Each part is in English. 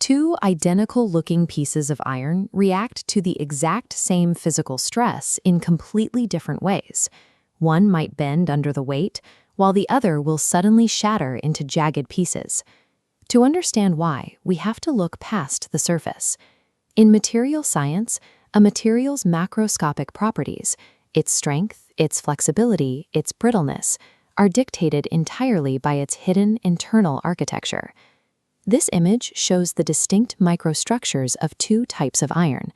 Two identical-looking pieces of iron react to the exact same physical stress in completely different ways. One might bend under the weight, while the other will suddenly shatter into jagged pieces. To understand why, we have to look past the surface. In material science, a material's macroscopic properties, its strength, its flexibility, its brittleness, are dictated entirely by its hidden internal architecture. This image shows the distinct microstructures of two types of iron.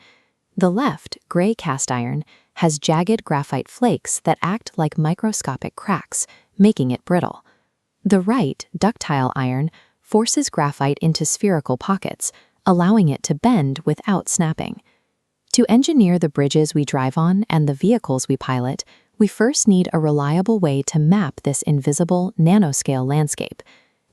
The left, gray cast iron, has jagged graphite flakes that act like microscopic cracks, making it brittle. The right, ductile iron, forces graphite into spherical pockets, allowing it to bend without snapping. To engineer the bridges we drive on and the vehicles we pilot, we first need a reliable way to map this invisible, nanoscale landscape.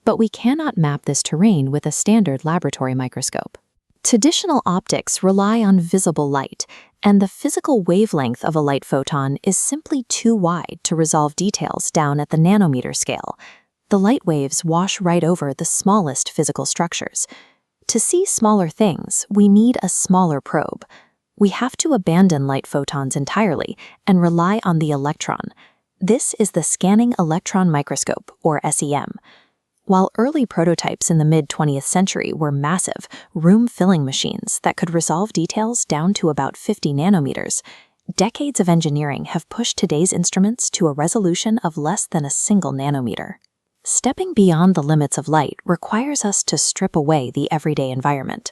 But we cannot map this terrain with a standard laboratory microscope. Traditional optics rely on visible light, and the physical wavelength of a light photon is simply too wide to resolve details down at the nanometer scale. The light waves wash right over the smallest physical structures. To see smaller things, we need a smaller probe. We have to abandon light photons entirely and rely on the electron. This is the Scanning Electron Microscope, or SEM. While early prototypes in the mid-20th century were massive, room-filling machines that could resolve details down to about 50 nanometers, decades of engineering have pushed today's instruments to a resolution of less than a single nanometer. Stepping beyond the limits of light requires us to strip away the everyday environment.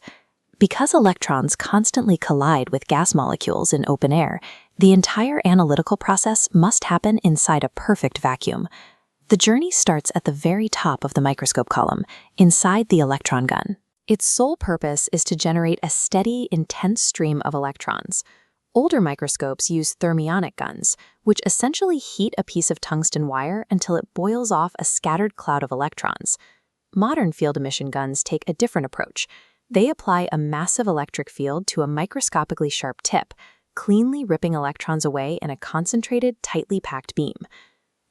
Because electrons constantly collide with gas molecules in open air, the entire analytical process must happen inside a perfect vacuum. The journey starts at the very top of the microscope column, inside the electron gun. Its sole purpose is to generate a steady, intense stream of electrons. Older microscopes use thermionic guns, which essentially heat a piece of tungsten wire until it boils off a scattered cloud of electrons. Modern field emission guns take a different approach. They apply a massive electric field to a microscopically sharp tip, cleanly ripping electrons away in a concentrated, tightly packed beam.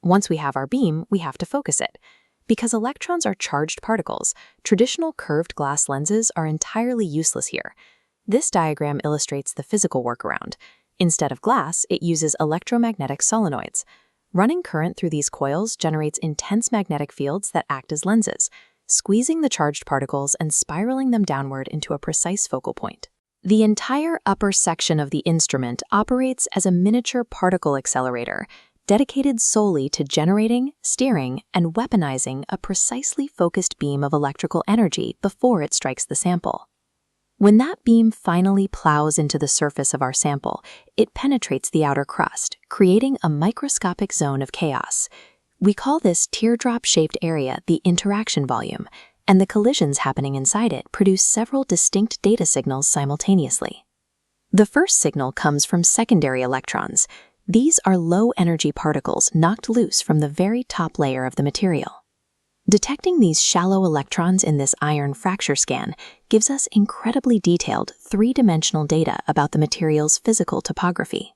Once we have our beam, we have to focus it. Because electrons are charged particles, traditional curved glass lenses are entirely useless here. This diagram illustrates the physical workaround. Instead of glass, it uses electromagnetic solenoids. Running current through these coils generates intense magnetic fields that act as lenses, squeezing the charged particles and spiraling them downward into a precise focal point. The entire upper section of the instrument operates as a miniature particle accelerator, dedicated solely to generating, steering, and weaponizing a precisely focused beam of electrical energy before it strikes the sample. When that beam finally plows into the surface of our sample, it penetrates the outer crust, creating a microscopic zone of chaos. We call this teardrop-shaped area the interaction volume, and the collisions happening inside it produce several distinct data signals simultaneously. The first signal comes from secondary electrons. These are low-energy particles knocked loose from the very top layer of the material. Detecting these shallow electrons in this iron fracture scan gives us incredibly detailed three-dimensional data about the material's physical topography.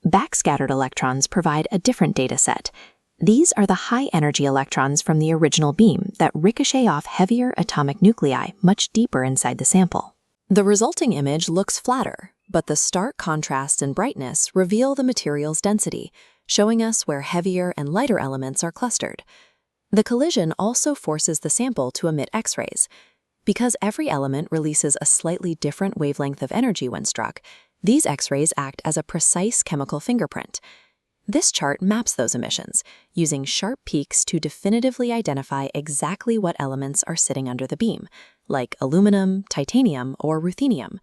Backscattered electrons provide a different data set. These are the high-energy electrons from the original beam that ricochet off heavier atomic nuclei much deeper inside the sample. The resulting image looks flatter, but the stark contrast and brightness reveal the material's density, showing us where heavier and lighter elements are clustered. The collision also forces the sample to emit X-rays. Because every element releases a slightly different wavelength of energy when struck, these X-rays act as a precise chemical fingerprint. This chart maps those emissions, using sharp peaks to definitively identify exactly what elements are sitting under the beam, like aluminum, titanium, or ruthenium.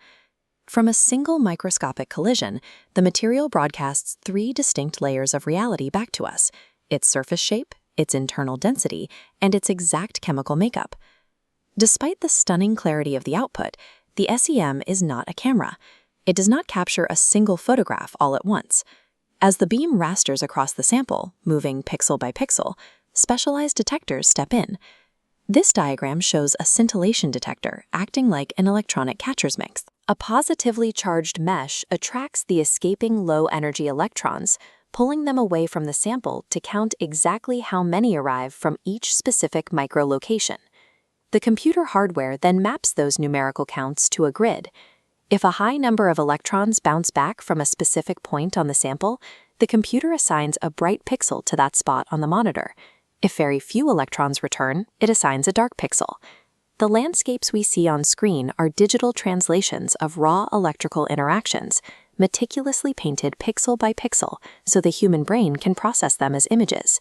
From a single microscopic collision, the material broadcasts three distinct layers of reality back to us: its surface shape, its internal density, and its exact chemical makeup. Despite the stunning clarity of the output, the SEM is not a camera. It does not capture a single photograph all at once. As the beam rasters across the sample, moving pixel by pixel, specialized detectors step in. This diagram shows a scintillation detector acting like an electronic catcher's mix. A positively charged mesh attracts the escaping low-energy electrons, pulling them away from the sample to count exactly how many arrive from each specific microlocation. The computer hardware then maps those numerical counts to a grid. If a high number of electrons bounce back from a specific point on the sample, the computer assigns a bright pixel to that spot on the monitor. If very few electrons return, it assigns a dark pixel. The landscapes we see on screen are digital translations of raw electrical interactions, meticulously painted pixel by pixel so the human brain can process them as images.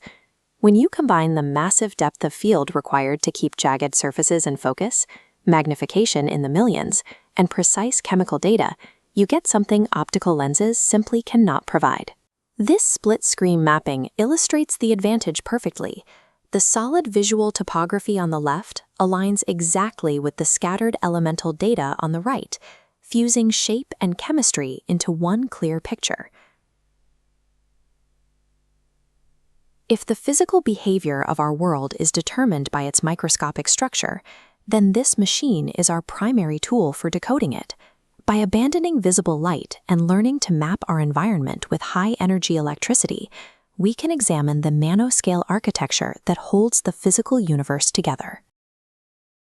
When you combine the massive depth of field required to keep jagged surfaces in focus, magnification in the millions, and precise chemical data, you get something optical lenses simply cannot provide. This split-screen mapping illustrates the advantage perfectly. The solid visual topography on the left aligns exactly with the scattered elemental data on the right, fusing shape and chemistry into one clear picture. If the physical behavior of our world is determined by its microscopic structure, then this machine is our primary tool for decoding it. By abandoning visible light and learning to map our environment with high-energy electricity, we can examine the nanoscale architecture that holds the physical universe together.